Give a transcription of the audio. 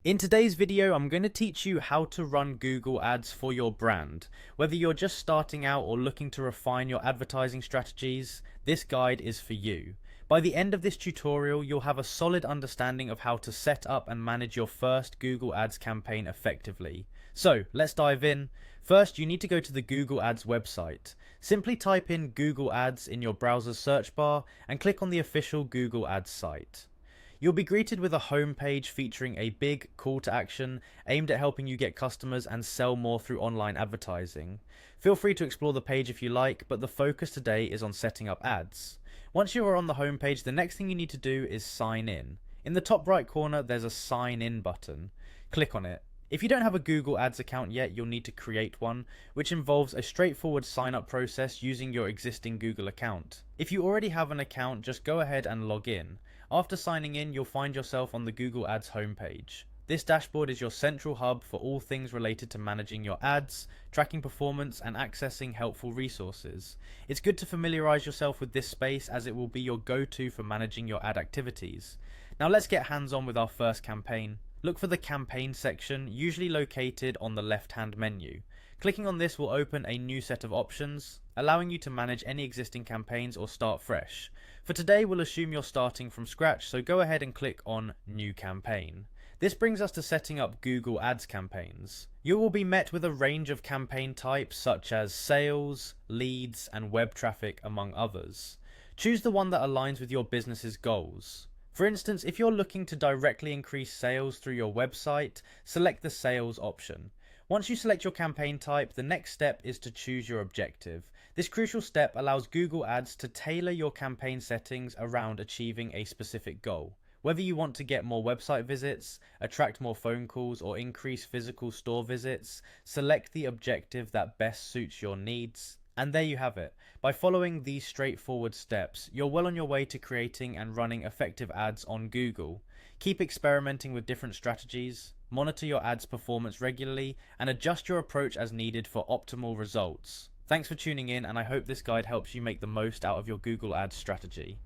In today's video, I'm going to teach you how to run Google Ads for your brand. Whether you're just starting out or looking to refine your advertising strategies, this guide is for you. By the end of this tutorial, you'll have a solid understanding of how to set up and manage your first Google Ads campaign effectively. So, let's dive in. First, you need to go to the Google Ads website. Simply type in Google Ads in your browser's search bar and click on the official Google Ads site. You'll be greeted with a home page featuring a big call to action aimed at helping you get customers and sell more through online advertising. Feel free to explore the page if you like, but the focus today is on setting up ads. Once you are on the home page, the next thing you need to do is sign in. In the top right corner, there's a sign in button. Click on it. If you don't have a Google Ads account yet, you'll need to create one, which involves a straightforward sign up process using your existing Google account. If you already have an account, just go ahead and log in. After signing in, you'll find yourself on the Google Ads homepage. This dashboard is your central hub for all things related to managing your ads, tracking performance, and accessing helpful resources. It's good to familiarize yourself with this space as it will be your go-to for managing your ad activities. Now let's get hands-on with our first campaign. Look for the campaign section, usually located on the left-hand menu. Clicking on this will open a new set of options, allowing you to manage any existing campaigns or start fresh. For today, we'll assume you're starting from scratch, so go ahead and click on New Campaign. This brings us to setting up Google Ads campaigns. You will be met with a range of campaign types such as sales, leads, and web traffic, among others. Choose the one that aligns with your business's goals. For instance, if you're looking to directly increase sales through your website, select the sales option. Once you select your campaign type, the next step is to choose your objective. This crucial step allows Google Ads to tailor your campaign settings around achieving a specific goal. Whether you want to get more website visits, attract more phone calls, or increase physical store visits, select the objective that best suits your needs. And there you have it. By following these straightforward steps, you're well on your way to creating and running effective ads on Google. Keep experimenting with different strategies, monitor your ads performance regularly, and adjust your approach as needed for optimal results. Thanks for tuning in, and I hope this guide helps you make the most out of your Google Ads strategy.